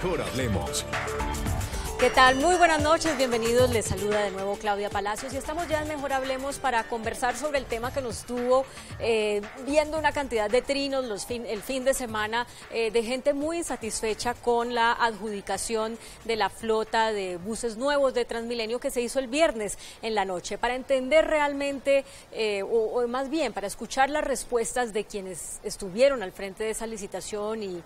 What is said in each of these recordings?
Mejor hablemos. ¿Qué tal? Muy buenas noches, bienvenidos. Les saluda de nuevo Claudia Palacios y estamos ya en Mejor Hablemos para conversar sobre el tema que nos tuvo viendo una cantidad de trinos el fin de semana de gente muy insatisfecha con la adjudicación de la flota de buses nuevos de Transmilenio que se hizo el viernes en la noche. Para entender realmente, o más bien para escuchar las respuestas de quienes estuvieron al frente de esa licitación y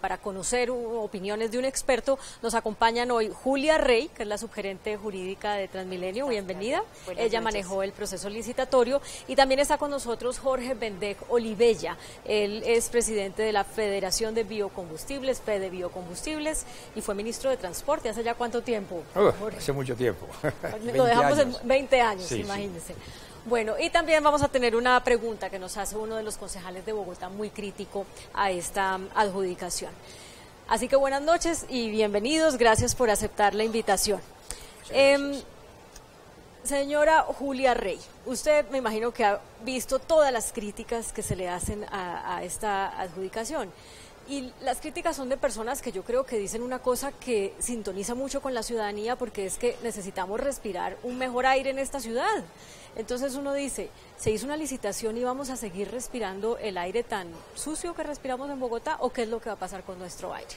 para conocer opiniones de un experto, nos acompañan hoy Julia Rey, que es la subgerente jurídica de Transmilenio, bienvenida. Ella manejó el proceso licitatorio y también está con nosotros Jorge Bendec Olivella. Él es presidente de la Federación de Biocombustibles, FEDE Biocombustibles, y fue ministro de Transporte. ¿Hace ya cuánto tiempo? Hace mucho tiempo. Lo dejamos en 20 años, sí, imagínense. Sí. Bueno, y también vamos a tener una pregunta que nos hace uno de los concejales de Bogotá muy crítico a esta adjudicación. Así que buenas noches y bienvenidos, gracias por aceptar la invitación. Señora Julia Rey, usted me imagino que ha visto todas las críticas que se le hacen a esta adjudicación. Y las críticas son de personas que yo creo que dicen una cosa que sintoniza mucho con la ciudadanía, porque es que necesitamos respirar un mejor aire en esta ciudad. Entonces uno dice, ¿se hizo una licitación y vamos a seguir respirando el aire tan sucio que respiramos en Bogotá o qué es lo que va a pasar con nuestro aire?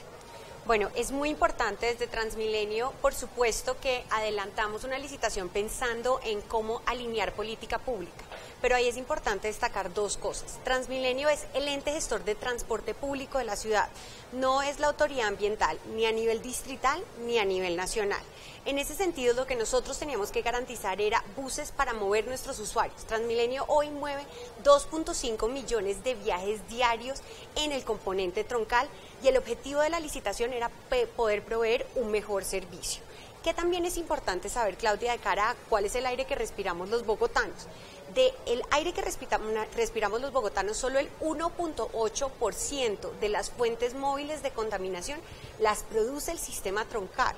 Bueno, es muy importante desde Transmilenio, por supuesto que adelantamos una licitación pensando en cómo alinear política pública, pero ahí es importante destacar dos cosas. Transmilenio es el ente gestor de transporte público de la ciudad, no es la autoridad ambiental, ni a nivel distrital ni a nivel nacional. En ese sentido, lo que nosotros teníamos que garantizar era buses para mover nuestros usuarios. Transmilenio hoy mueve 2.5 millones de viajes diarios en el componente troncal y el objetivo de la licitación era poder proveer un mejor servicio. Que también es importante saber, Claudia, de cara a cuál es el aire que respiramos los bogotanos. Del aire que respiramos los bogotanos, solo el 1.8% de las fuentes móviles de contaminación las produce el sistema troncal.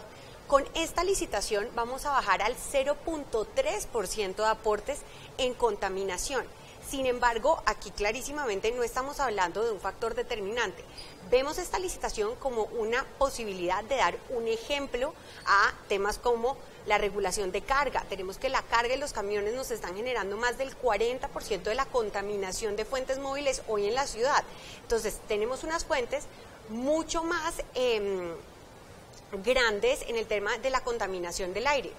Con esta licitación vamos a bajar al 0.3% de aportes en contaminación. Sin embargo, aquí clarísimamente no estamos hablando de un factor determinante. Vemos esta licitación como una posibilidad de dar un ejemplo a temas como la regulación de carga. Tenemos que la carga y los camiones nos están generando más del 40% de la contaminación de fuentes móviles hoy en la ciudad. Entonces, tenemos unas fuentes mucho más grandes en el tema de la contaminación del aire.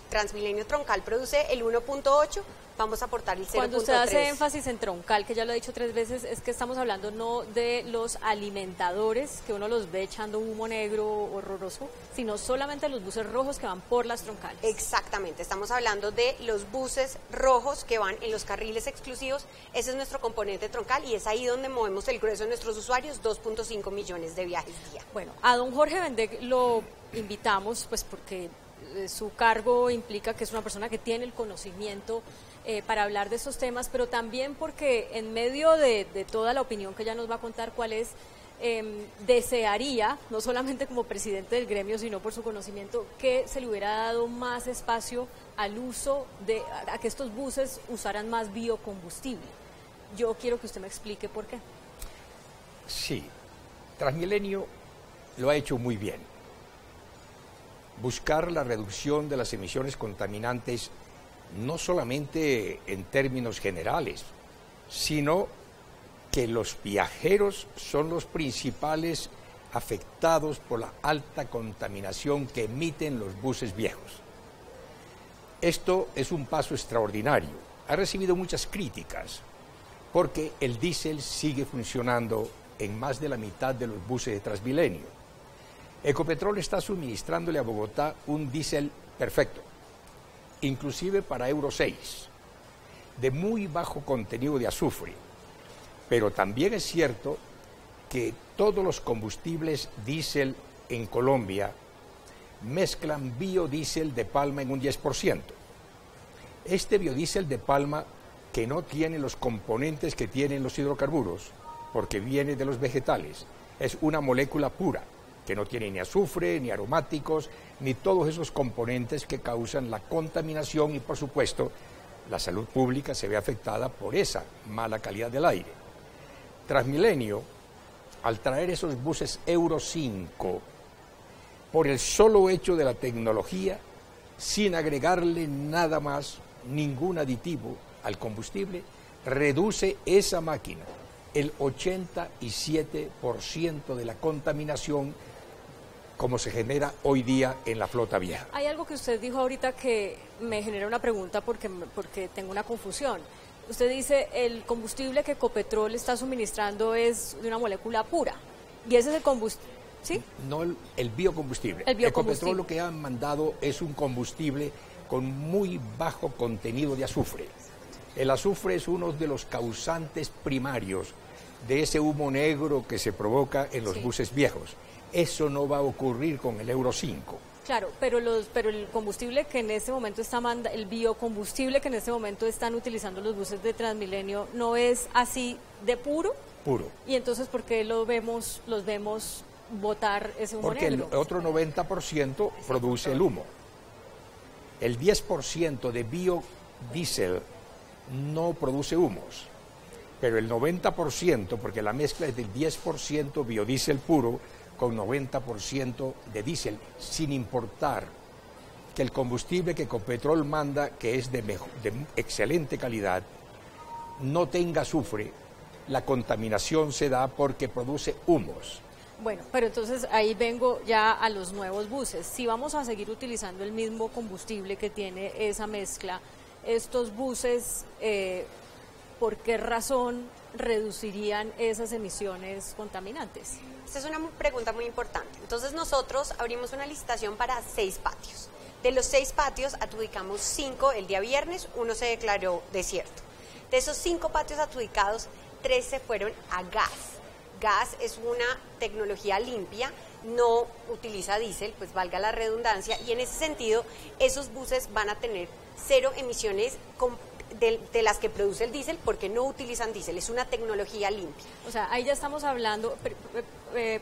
Transmilenio troncal produce el 1.8, vamos a aportar el 0.3. Cuando usted hace énfasis en troncal, que ya lo he dicho 3 veces, es que estamos hablando no de los alimentadores, que uno los ve echando humo negro horroroso, sino solamente los buses rojos que van por las troncales. Exactamente, estamos hablando de los buses rojos que van en los carriles exclusivos. Ese es nuestro componente troncal y es ahí donde movemos el grueso de nuestros usuarios, 2.5 millones de viajes día. Bueno, a don Jorge Bendec lo invitamos pues porque su cargo implica que es una persona que tiene el conocimiento para hablar de esos temas, pero también porque en medio de toda la opinión que ella nos va a contar cuál es, desearía, no solamente como presidente del gremio, sino por su conocimiento, que se le hubiera dado más espacio al uso a que estos buses usaran más biocombustible. Yo quiero que usted me explique por qué. Sí, Transmilenio lo ha hecho muy bien. Buscar la reducción de las emisiones contaminantes no solamente en términos generales, sino que los viajeros son los principales afectados por la alta contaminación que emiten los buses viejos. Esto es un paso extraordinario. Ha recibido muchas críticas porque el diésel sigue funcionando en más de la mitad de los buses de Transmilenio. Ecopetrol está suministrándole a Bogotá un diésel perfecto, inclusive para Euro 6, de muy bajo contenido de azufre. Pero también es cierto que todos los combustibles diésel en Colombia mezclan biodiesel de palma en un 10%. Este biodiesel de palma, que no tiene los componentes que tienen los hidrocarburos, porque viene de los vegetales, es una molécula pura, que no tiene ni azufre, ni aromáticos, ni todos esos componentes que causan la contaminación y, por supuesto, la salud pública se ve afectada por esa mala calidad del aire. Transmilenio, al traer esos buses Euro 5, por el solo hecho de la tecnología, sin agregarle nada más, ningún aditivo al combustible, reduce esa máquina el 87% de la contaminación como se genera hoy día en la flota vieja. Hay algo que usted dijo ahorita que me genera una pregunta porque tengo una confusión. Usted dice el combustible que Ecopetrol está suministrando es de una molécula pura y ese es el combustible, ¿sí? No el biocombustible. El biocombustible. Ecopetrol lo que han mandado es un combustible con muy bajo contenido de azufre. El azufre es uno de los causantes primarios de ese humo negro que se provoca en los buses viejos. Eso no va a ocurrir con el Euro 5. Claro, pero el combustible que en este momento el biocombustible que en este momento están utilizando los buses de Transmilenio no es así de puro. Puro. Y entonces, ¿por qué los vemos botar ese humo negro? Porque el otro 90% produce el humo. El 10% de biodiesel no produce humos, pero el 90%, porque la mezcla es del 10% biodiesel puro con 90% de diésel, sin importar que el combustible que Ecopetrol manda, que es de excelente calidad, no tenga azufre, la contaminación se da porque produce humos. Bueno, pero entonces ahí vengo ya a los nuevos buses. Si vamos a seguir utilizando el mismo combustible que tiene esa mezcla, estos buses, ¿por qué razón reducirían esas emisiones contaminantes? Esta es una pregunta muy importante. Entonces nosotros abrimos una licitación para 6 patios. De los 6 patios adjudicamos 5 el día viernes, 1 se declaró desierto. De esos 5 patios adjudicados, 3 se fueron a gas. Gas es una tecnología limpia, no utiliza diésel, pues valga la redundancia, y en ese sentido esos buses van a tener 0 emisiones de las que produce el diésel porque no utilizan diésel, es una tecnología limpia. O sea, ahí ya estamos hablando,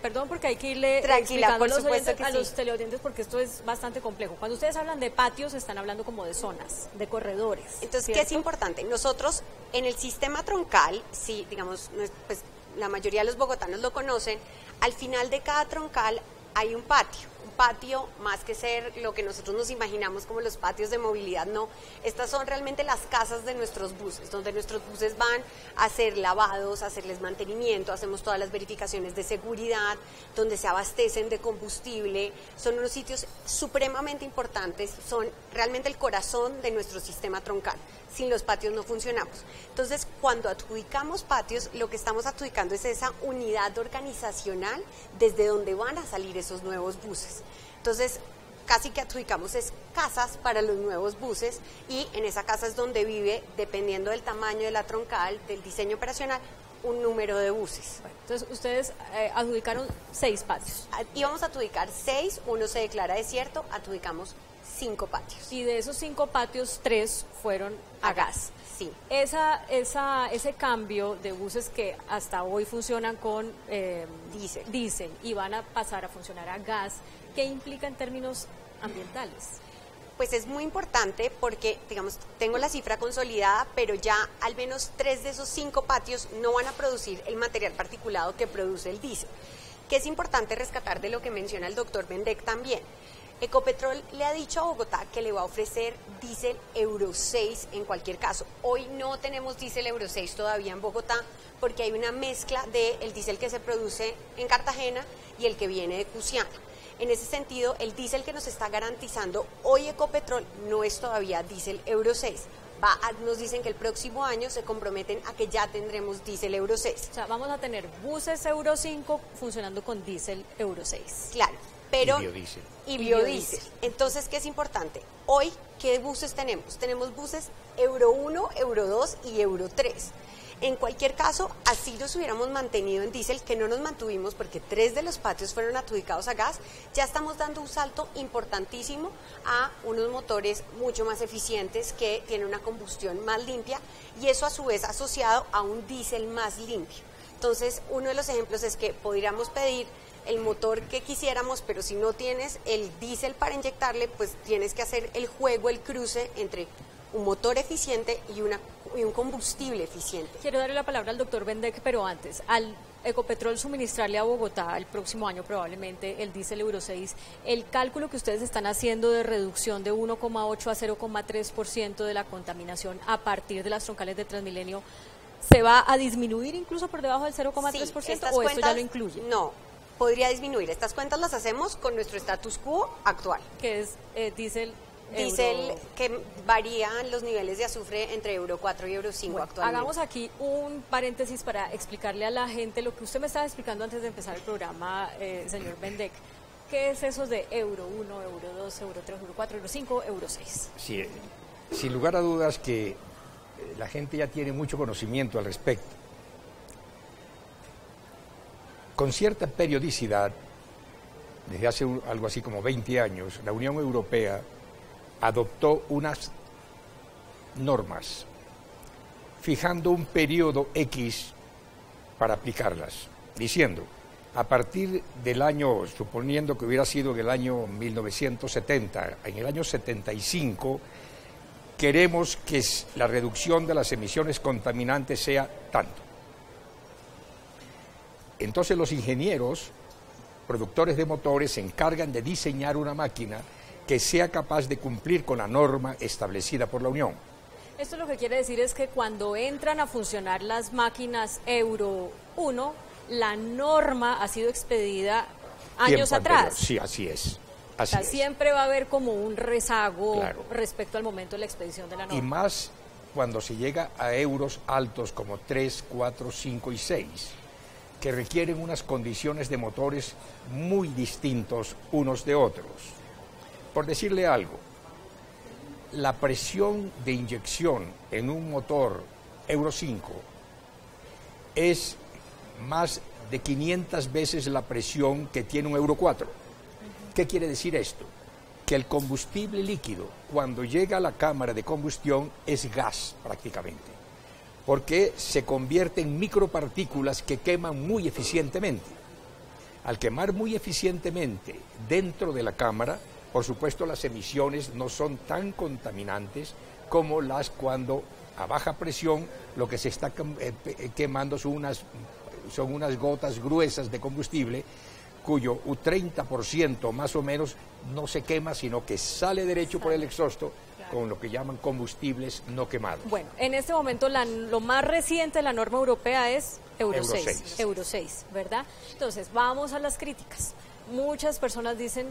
perdón porque hay que irle Tranquila, explicando por los televidentes porque esto es bastante complejo. Cuando ustedes hablan de patios, están hablando como de zonas, de corredores. Entonces, ¿cierto? ¿qué es importante? Nosotros en el sistema troncal, si digamos, pues la mayoría de los bogotanos lo conocen, al final de cada troncal hay un patio. Patio, más que ser lo que nosotros nos imaginamos como los patios de movilidad, no. Estas son realmente las casas de nuestros buses, donde nuestros buses van a hacer lavados, a hacerles mantenimiento, hacemos todas las verificaciones de seguridad, donde se abastecen de combustible. Son unos sitios supremamente importantes, son realmente el corazón de nuestro sistema troncal. Sin los patios no funcionamos. Entonces, cuando adjudicamos patios, lo que estamos adjudicando es esa unidad organizacional desde donde van a salir esos nuevos buses. Entonces, casi que adjudicamos es casas para los nuevos buses y en esa casa es donde vive, dependiendo del tamaño de la troncal, del diseño operacional, un número de buses. Entonces, ustedes adjudicaron 6 patios. Íbamos a adjudicar 6, 1 se declara desierto, adjudicamos 5 patios. Y de esos 5 patios, 3 fueron a gas. Sí. Ese cambio de buses que hasta hoy funcionan con diésel y van a pasar a funcionar a gas, ¿qué implica en términos ambientales? Pues es muy importante porque, digamos, tengo la cifra consolidada, pero ya al menos 3 de esos 5 patios no van a producir el material particulado que produce el diésel. Que es importante rescatar de lo que menciona el doctor Bendek también. Ecopetrol le ha dicho a Bogotá que le va a ofrecer diésel Euro 6 en cualquier caso. Hoy no tenemos diésel Euro 6 todavía en Bogotá porque hay una mezcla del diésel que se produce en Cartagena y el que viene de Cusiana. En ese sentido, el diésel que nos está garantizando hoy Ecopetrol no es todavía diésel Euro 6. Nos dicen que el próximo año se comprometen a que ya tendremos diésel Euro 6. O sea, vamos a tener buses Euro 5 funcionando con diésel Euro 6. Claro. Pero, y biodiesel. Entonces, ¿qué es importante? Hoy, ¿qué buses tenemos? Tenemos buses Euro 1, Euro 2 y Euro 3. En cualquier caso, así nos hubiéramos mantenido en diésel, que no nos mantuvimos porque 3 de los patios fueron adjudicados a gas, ya estamos dando un salto importantísimo a unos motores mucho más eficientes que tienen una combustión más limpia y eso a su vez asociado a un diésel más limpio. Entonces, uno de los ejemplos es que podríamos pedir el motor que quisiéramos, pero si no tienes el diésel para inyectarle, pues tienes que hacer el juego, el cruce entre un motor eficiente y un combustible eficiente. Quiero darle la palabra al doctor Bendeck, pero antes, al Ecopetrol suministrarle a Bogotá el próximo año probablemente el diésel Euro 6, el cálculo que ustedes están haciendo de reducción de 1,8 a 0,3% de la contaminación a partir de las troncales de Transmilenio, ¿se va a disminuir incluso por debajo del 0,3% Sí, o esto ya lo incluye? No, podría disminuir. Estas cuentas las hacemos con nuestro status quo actual. Que es diésel Diésel que varían los niveles de azufre entre Euro 4 y Euro 5 actualmente. Hagamos aquí un paréntesis para explicarle a la gente lo que usted me estaba explicando antes de empezar el programa, señor Bendeck. ¿Qué es eso de Euro 1, Euro 2, Euro 3, Euro 4, Euro 5, Euro 6? Sí, sin lugar a dudas que la gente ya tiene mucho conocimiento al respecto. Con cierta periodicidad, desde hace algo así como 20 años, la Unión Europea adoptó unas normas, fijando un periodo X para aplicarlas, diciendo, a partir del año, suponiendo que hubiera sido en el año 1970, en el año 75, queremos que la reducción de las emisiones contaminantes sea tanto. Entonces los ingenieros, productores de motores, se encargan de diseñar una máquina que sea capaz de cumplir con la norma establecida por la Unión. Esto lo que quiere decir es que cuando entran a funcionar las máquinas Euro 1, la norma ha sido expedida años atrás. Sí, así es. O sea, siempre va a haber como un rezago, claro, respecto al momento de la expedición de la norma. Y más cuando se llega a euros altos como 3, 4, 5 y 6, que requieren unas condiciones de motores muy distintos unos de otros. Por decirle algo, la presión de inyección en un motor Euro 5 es más de 500 veces la presión que tiene un Euro 4. ¿Qué quiere decir esto? Que el combustible líquido, cuando llega a la cámara de combustión, es gas prácticamente, porque se convierte en micropartículas que queman muy eficientemente. Al quemar muy eficientemente dentro de la cámara, por supuesto, las emisiones no son tan contaminantes como las cuando a baja presión lo que se está quemando son unas gotas gruesas de combustible cuyo 30% más o menos no se quema, sino que sale derecho por el exhausto, con lo que llaman combustibles no quemados. Bueno, en este momento lo más reciente de la norma europea es Euro 6. Euro 6, ¿verdad? Entonces, vamos a las críticas. Muchas personas dicen,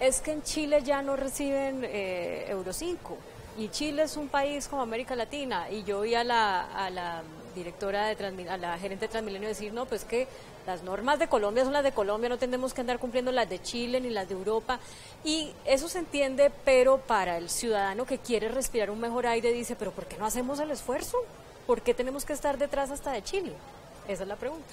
es que en Chile ya no reciben Euro 5 y Chile es un país como América Latina, y yo vi a la directora a la gerente de Transmilenio decir, no, pues que las normas de Colombia son las de Colombia, no tenemos que andar cumpliendo las de Chile ni las de Europa, y eso se entiende, pero para el ciudadano que quiere respirar un mejor aire dice, pero ¿por qué no hacemos el esfuerzo? ¿Por qué tenemos que estar detrás hasta de Chile? Esa es la pregunta.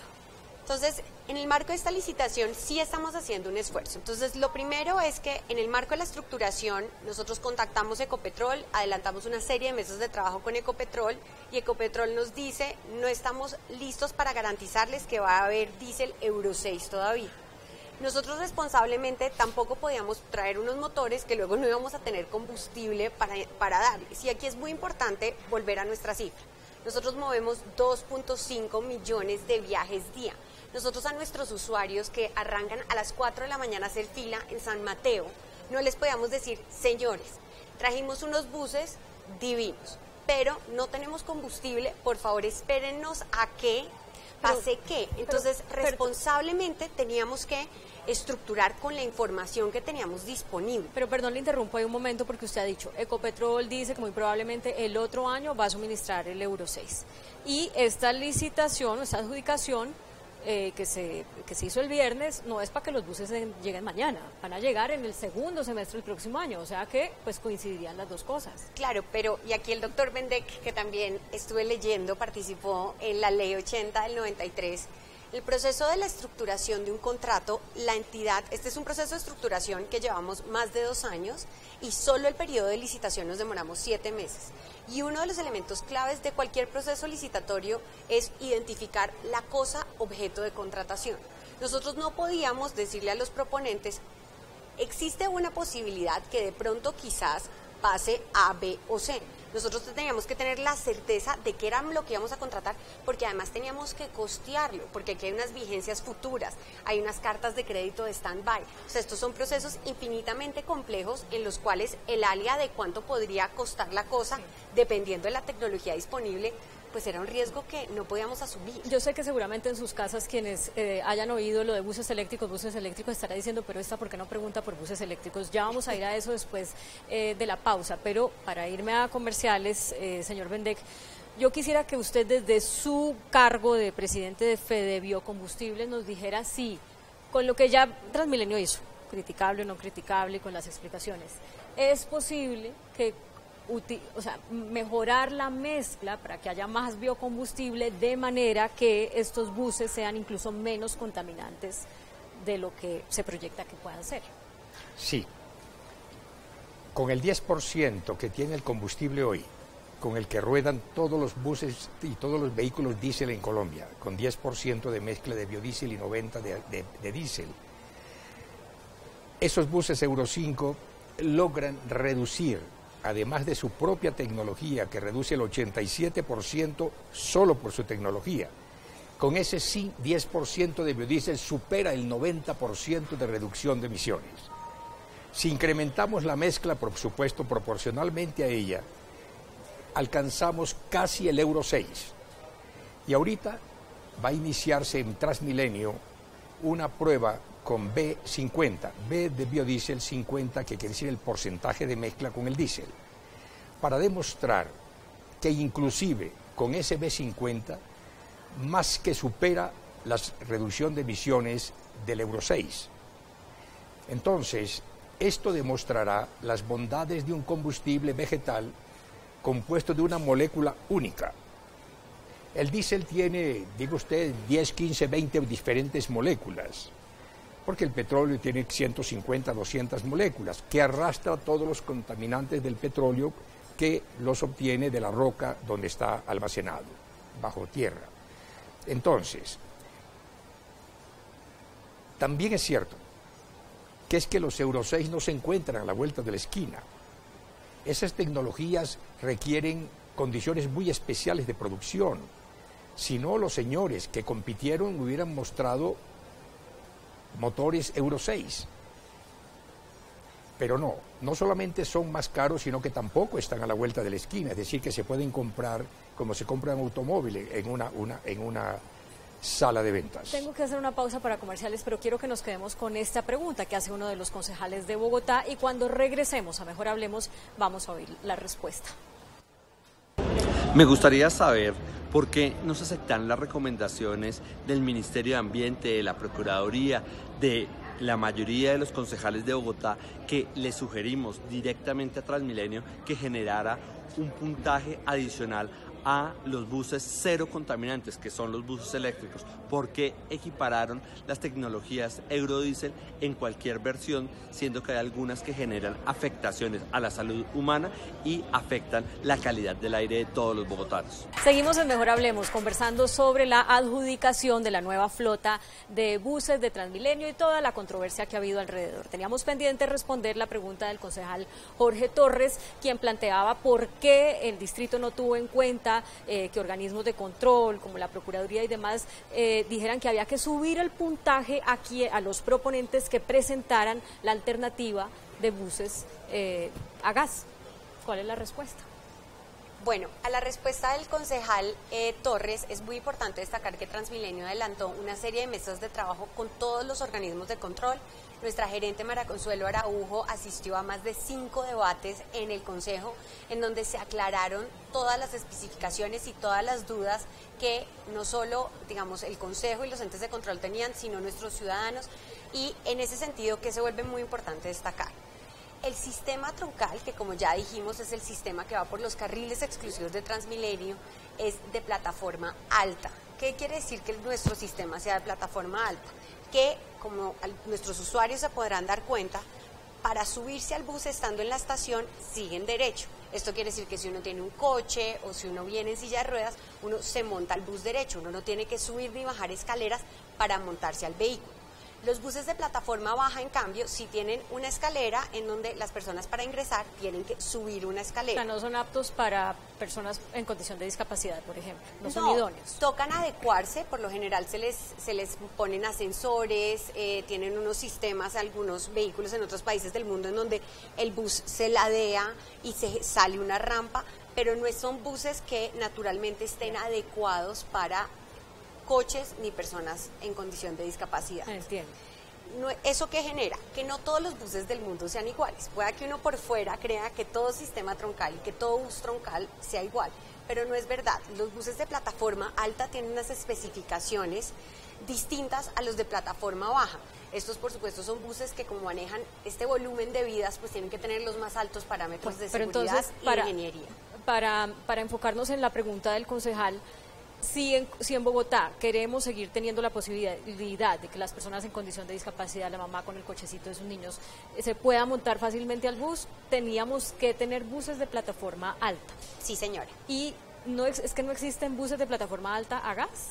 Entonces, en el marco de esta licitación sí estamos haciendo un esfuerzo. Entonces, lo primero es que en el marco de la estructuración nosotros contactamos Ecopetrol, adelantamos una serie de mesas de trabajo con Ecopetrol y Ecopetrol nos dice, no estamos listos para garantizarles que va a haber diésel Euro 6 todavía. Nosotros responsablemente tampoco podíamos traer unos motores que luego no íbamos a tener combustible para darles. Y aquí es muy importante volver a nuestra cifra. Nosotros movemos 2.5 millones de viajes día. Nosotros a nuestros usuarios que arrancan a las 4 de la mañana a hacer fila en San Mateo, no les podíamos decir, señores, trajimos unos buses divinos, pero no tenemos combustible, por favor espérennos a que pase qué. Entonces, responsablemente teníamos que estructurar con la información que teníamos disponible. Pero perdón, le interrumpo ahí un momento porque usted ha dicho, Ecopetrol dice que muy probablemente el otro año va a suministrar el Euro 6. Y esta licitación, esta adjudicación que se hizo el viernes, no es para que los buses lleguen mañana, van a llegar en el segundo semestre del próximo año, o sea que pues coincidirían las dos cosas. Claro, pero y aquí el doctor Bendeck, que también estuve leyendo, participó en la ley 80 del 93, el proceso de la estructuración de un contrato, la entidad, este es un proceso de estructuración que llevamos más de 2 años y solo el periodo de licitación nos demoramos 7 meses. Y uno de los elementos claves de cualquier proceso licitatorio es identificar la cosa objeto de contratación. Nosotros no podíamos decirle a los proponentes, existe una posibilidad que de pronto quizás base A, B o C. Nosotros teníamos que tener la certeza de qué era lo que íbamos a contratar, porque además teníamos que costearlo, porque aquí hay unas vigencias futuras, hay unas cartas de crédito de stand-by. O sea, estos son procesos infinitamente complejos en los cuales el alia de cuánto podría costar la cosa, dependiendo de la tecnología disponible, pues era un riesgo que no podíamos asumir. Yo sé que seguramente en sus casas quienes hayan oído lo de buses eléctricos estará diciendo, pero esta, ¿por qué no pregunta por buses eléctricos? Ya vamos a ir a eso después de la pausa, pero para irme a comerciales, señor Bendeck, yo quisiera que usted desde su cargo de presidente de Fede Biocombustibles nos dijera si, con lo que ya Transmilenio hizo, criticable o no criticable, con las explicaciones, es posible que mejorar la mezcla para que haya más biocombustible de manera que estos buses sean incluso menos contaminantes de lo que se proyecta que puedan ser. Sí, con el 10% que tiene el combustible hoy, con el que ruedan todos los buses y todos los vehículos diésel en Colombia, con 10% de mezcla de biodiesel y 90% de diésel, esos buses Euro 5 logran reducir, además de su propia tecnología, que reduce el 87% solo por su tecnología. Con ese 10% de biodiesel supera el 90% de reducción de emisiones. Si incrementamos la mezcla, por supuesto, proporcionalmente a ella, alcanzamos casi el Euro 6. Y ahorita va a iniciarse en Transmilenio una prueba con B50, B de biodiesel 50, que quiere decir el porcentaje de mezcla con el diésel, para demostrar que inclusive con ese B50 más que supera la reducción de emisiones del Euro 6. Entonces, esto demostrará las bondades de un combustible vegetal compuesto de una molécula única. El diésel tiene, digo usted, 10, 15, 20 diferentes moléculas, porque el petróleo tiene 150, 200 moléculas, que arrastra todos los contaminantes del petróleo que los obtiene de la roca donde está almacenado, bajo tierra. Entonces, también es cierto que es que los Euro 6 no se encuentran a la vuelta de la esquina. Esas tecnologías requieren condiciones muy especiales de producción. Si no, los señores que compitieron hubieran mostrado motores Euro 6. Pero no solamente son más caros, sino que tampoco están a la vuelta de la esquina. Es decir, que se pueden comprar como se compran automóviles en una sala de ventas. Tengo que hacer una pausa para comerciales, pero quiero que nos quedemos con esta pregunta que hace uno de los concejales de Bogotá, y cuando regresemos a Mejor Hablemos vamos a oír la respuesta. Me gustaría saber por qué no se aceptan las recomendaciones del Ministerio de Ambiente, de la Procuraduría, de la mayoría de los concejales de Bogotá, que le sugerimos directamente a Transmilenio que generara un puntaje adicional a los buses cero contaminantes, que son los buses eléctricos. ¿Por qué equipararon las tecnologías Eurodiesel en cualquier versión, siendo que hay algunas que generan afectaciones a la salud humana y afectan la calidad del aire de todos los bogotanos? Seguimos en Mejor Hablemos conversando sobre la adjudicación de la nueva flota de buses de Transmilenio y toda la controversia que ha habido alrededor. Teníamos pendiente responder la pregunta del concejal Jorge Torres, quien planteaba por qué el distrito no tuvo en cuenta que organismos de control como la Procuraduría y demás dijeran que había que subir el puntaje aquí a los proponentes que presentaran la alternativa de buses a gas. ¿Cuál es la respuesta? Bueno, a la respuesta del concejal Torres, es muy importante destacar que Transmilenio adelantó una serie de mesas de trabajo con todos los organismos de control. Nuestra gerente María Consuelo Araujo asistió a más de 5 debates en el Consejo, en donde se aclararon todas las especificaciones y todas las dudas que no solo, digamos, el Consejo y los entes de control tenían, sino nuestros ciudadanos, y en ese sentido que se vuelve muy importante destacar. El sistema troncal, que como ya dijimos es el sistema que va por los carriles exclusivos de Transmilenio, es de plataforma alta. ¿Qué quiere decir que nuestro sistema sea de plataforma alta? Que, como nuestros usuarios se podrán dar cuenta, para subirse al bus estando en la estación siguen derecho. Esto quiere decir que si uno tiene un coche o si uno viene en silla de ruedas, uno se monta al bus derecho, uno no tiene que subir ni bajar escaleras para montarse al vehículo. Los buses de plataforma baja, en cambio, sí tienen una escalera en donde las personas para ingresar tienen que subir una O escalera. sea, no son aptos para personas en condición de discapacidad, por ejemplo, no son idóneos. Tocan adecuarse, por lo general se les ponen ascensores, tienen unos sistemas, algunos vehículos en otros países del mundo en donde el bus se ladea y se sale una rampa, pero no son buses que naturalmente estén adecuados para coches ni personas en condición de discapacidad. Entiendo. ¿Eso qué genera? Que no todos los buses del mundo sean iguales. Pueda que uno por fuera crea que todo sistema troncal y que todo bus troncal sea igual, pero no es verdad. Los buses de plataforma alta tienen unas especificaciones distintas a los de plataforma baja. Estos, por supuesto, son buses que, como manejan este volumen de vidas, pues tienen que tener los más altos parámetros de Pero seguridad entonces, y ingeniería. Para enfocarnos en la pregunta del concejal, si en Bogotá queremos seguir teniendo la posibilidad de que las personas en condición de discapacidad, la mamá con el cochecito de sus niños, se pueda montar fácilmente al bus, teníamos que tener buses de plataforma alta. Sí, señora. Y es que no existen buses de plataforma alta a gas.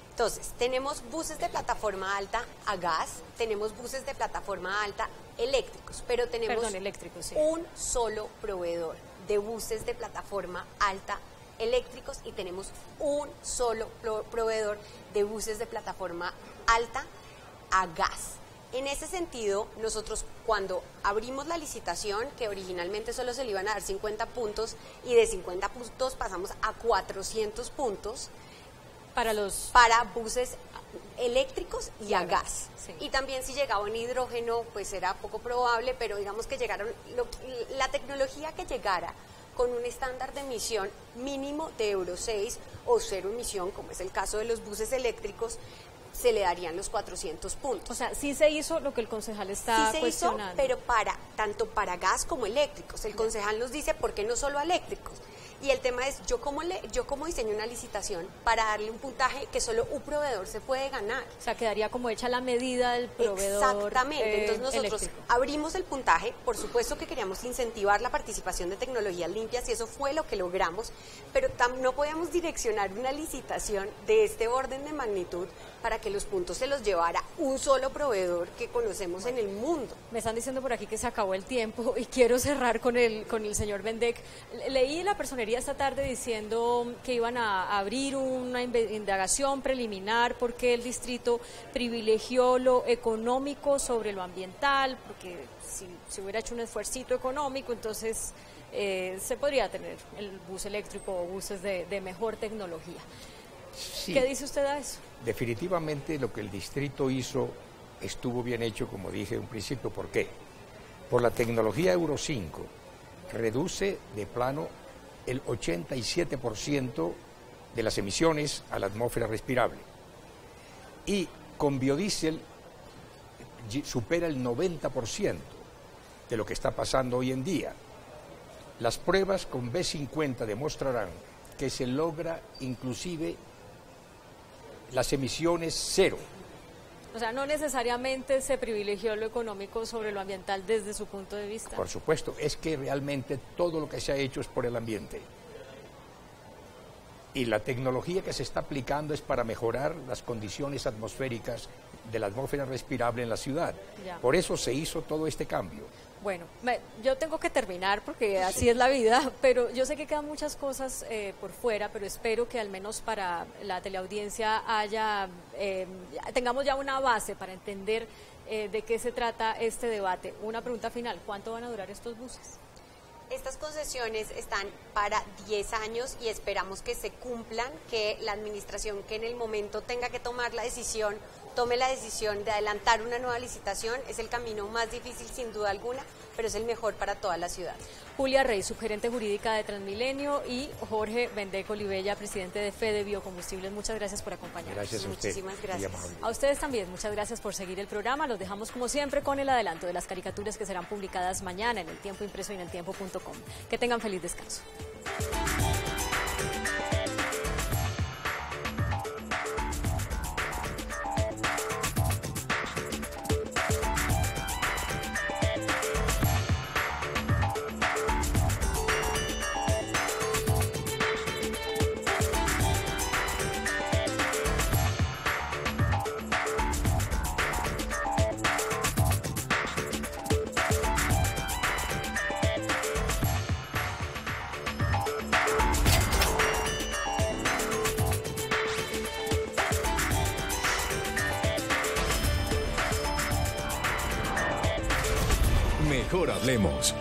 Entonces, tenemos buses de plataforma alta a gas, tenemos buses de plataforma alta eléctricos, pero tenemos eléctricos, sí. un solo proveedor de buses de plataforma alta eléctricos y tenemos un solo proveedor de buses de plataforma alta a gas. En ese sentido, nosotros cuando abrimos la licitación, que originalmente solo se le iban a dar 50 puntos y de 50 puntos pasamos a 400 puntos para buses eléctricos y a gas. Sí. Y también si llegaba en hidrógeno, pues era poco probable, pero digamos que la tecnología que llegara con un estándar de emisión mínimo de Euro 6 o cero emisión, como es el caso de los buses eléctricos, se le darían los 400 puntos. O sea, sí se hizo lo que el concejal está cuestionando. Pero tanto para gas como eléctricos. El concejal nos dice, ¿por qué no solo a eléctricos? Y el tema es, yo como diseño una licitación para darle un puntaje que solo un proveedor se puede ganar. O sea, quedaría como hecha la medida del proveedor. Exactamente, entonces nosotros eléctrico. abrimos el puntaje, por supuesto que queríamos incentivar la participación de tecnologías limpias y eso fue lo que logramos, pero no podíamos direccionar una licitación de este orden de magnitud para que los puntos se los llevara un solo proveedor que conocemos en el mundo. Me están diciendo por aquí que se acabó el tiempo y quiero cerrar con el señor Vendek. Leí la personería esta tarde diciendo que iban a abrir una indagación preliminar porque el distrito privilegió lo económico sobre lo ambiental, porque si hubiera hecho un esfuercito económico, entonces se podría tener el bus eléctrico o buses de mejor tecnología. Sí. ¿Qué dice usted a eso? Definitivamente lo que el distrito hizo estuvo bien hecho, como dije en un principio. ¿Por qué? Por la tecnología Euro 5 reduce de plano el 87% de las emisiones a la atmósfera respirable. Y con biodiesel supera el 90% de lo que está pasando hoy en día. Las pruebas con B50 demostrarán que se logra inclusive las emisiones cero. O sea, no necesariamente se privilegió lo económico sobre lo ambiental desde su punto de vista. Por supuesto, es que realmente todo lo que se ha hecho es por el ambiente. Y la tecnología que se está aplicando es para mejorar las condiciones atmosféricas de la atmósfera respirable en la ciudad. Ya. Por eso se hizo todo este cambio. Bueno, yo tengo que terminar porque así es la vida, pero yo sé que quedan muchas cosas por fuera, pero espero que al menos para la teleaudiencia tengamos ya una base para entender de qué se trata este debate. Una pregunta final, ¿cuánto van a durar estos buses? Estas concesiones están para 10 años y esperamos que se cumplan, que la administración que en el momento tenga que tomar la decisión, tome la decisión de adelantar una nueva licitación. Es el camino más difícil sin duda alguna, pero es el mejor para toda la ciudad. Julia Rey, subgerente jurídica de Transmilenio, y Jorge Vendek Olivella, presidente de Fede Biocombustibles. Muchas gracias por acompañarnos. Gracias a usted. Muchísimas gracias. A ustedes también, muchas gracias por seguir el programa. Los dejamos como siempre con el adelanto de las caricaturas que serán publicadas mañana en El Tiempo Impreso y en eltiempo.com. Que tengan feliz descanso. Mejor hablemos.